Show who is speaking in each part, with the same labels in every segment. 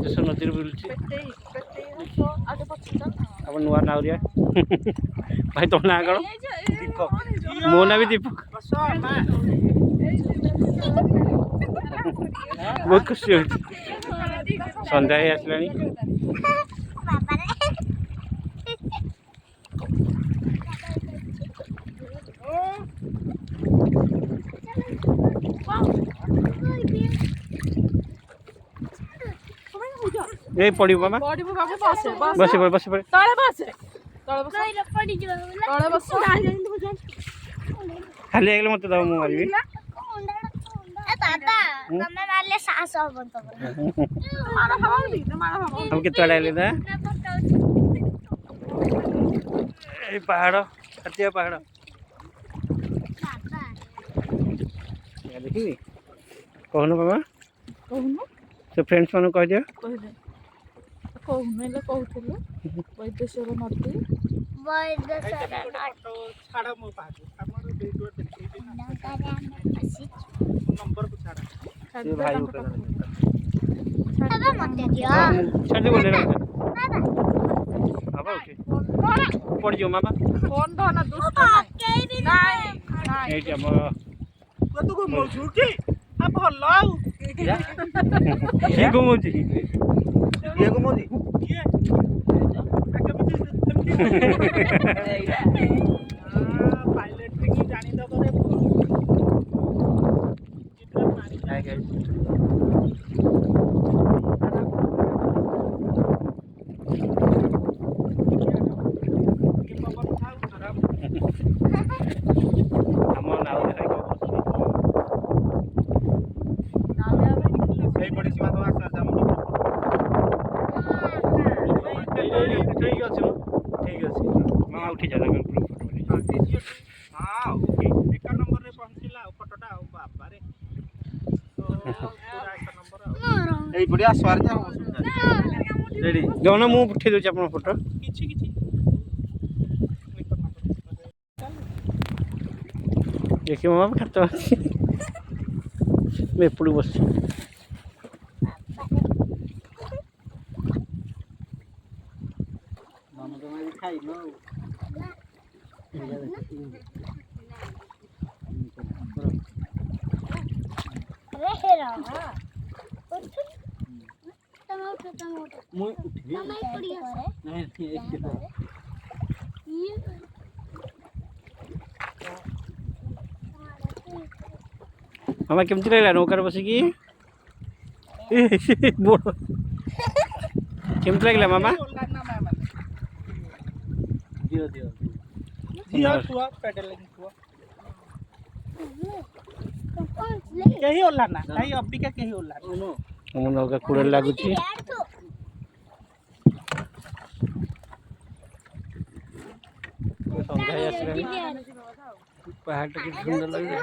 Speaker 1: देश नदी बुलूँ अब नुआ नावरिया भाई तुम ना कौन मो ना भी दीपक बहुत खुशी हो सन्ध्या आसला ये पड़ी मामा बस बस खाली आगे मत दब मुझे मारि हम कितना आगे ना पहाड़ हाथिया पहाड़ देखी कहन मामा से फ्रेंड्स मान कह दिया
Speaker 2: वैदेश्वर नदी
Speaker 1: पड़ जाओ मामा ठीक अच्छे मामा उठी जा जौन मुझे उठे दूसरी आप फोटो देखिए मामा खात एपड़ बस मामा केमती लगला नौकार बसिकी बड़ केमती लगला मामा
Speaker 2: कहीं ओला ना कहीं अबिका कहीं ओला
Speaker 1: हम नौका कूड़े लगुच सन्ध्या आसला पहाड़ टा कि सुंदर लगे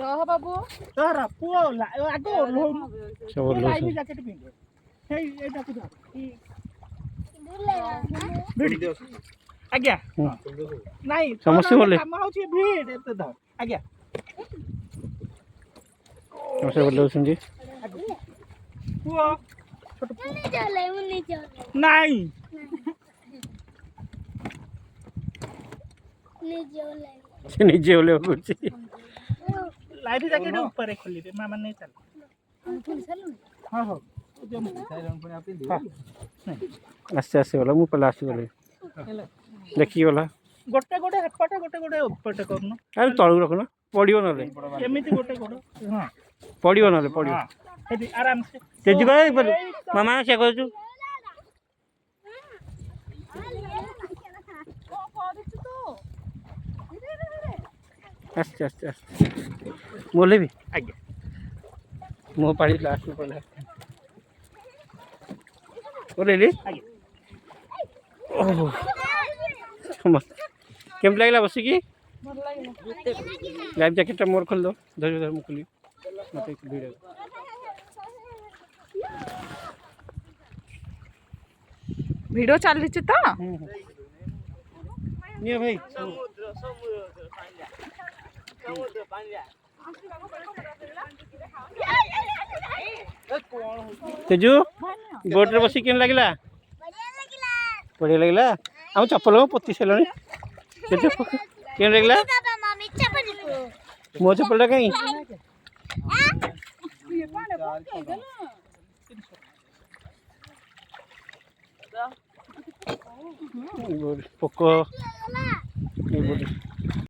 Speaker 2: रह बाबू तोरा पुओ ला आगो लोम
Speaker 1: सब लोग
Speaker 2: जैकेट पिंदे हे एटा कुदा
Speaker 1: भिड़ी दे
Speaker 2: आज्ञा नहीं
Speaker 1: समस्या बोले
Speaker 2: काम होची भीड़ एते द आज्ञा
Speaker 1: समस्या बोले सुनजी
Speaker 2: पुओ छोट नहीं
Speaker 1: निजे ओले कुछ
Speaker 2: लाइफ जैकेट ऊपर खोली दे मामा नहीं चल हां हां
Speaker 1: आस्ते आस्ते वाला मु पला आसी बोले देखी वाला
Speaker 2: गोटे गोटे हेपटे गोटे गोटे ऊपर करनो
Speaker 1: अरे तळु रखना पडियो नले
Speaker 2: एमिति गोटे गोटे हां
Speaker 1: पडियो नले पडियो
Speaker 2: हेदी आराम से
Speaker 1: तेजी भाई मामा से कहू आस्ते आस्ते आस्ते बोले भी
Speaker 2: आगे
Speaker 1: मो पाड़ी लास्ट में पड़ा बोले ली
Speaker 2: आगे
Speaker 1: ओह समझ केम लागला बसिकी लाइफ जैकेट मोर खोल दो धर धर मु खोली मते वीडियो
Speaker 2: वीडियो चली तो
Speaker 1: निया भाई तेजू बोट रे बसी केन लगला बढ़िया लगला हम चप्पल पोती सारे केन लगला मो चप्पल कहीं पोक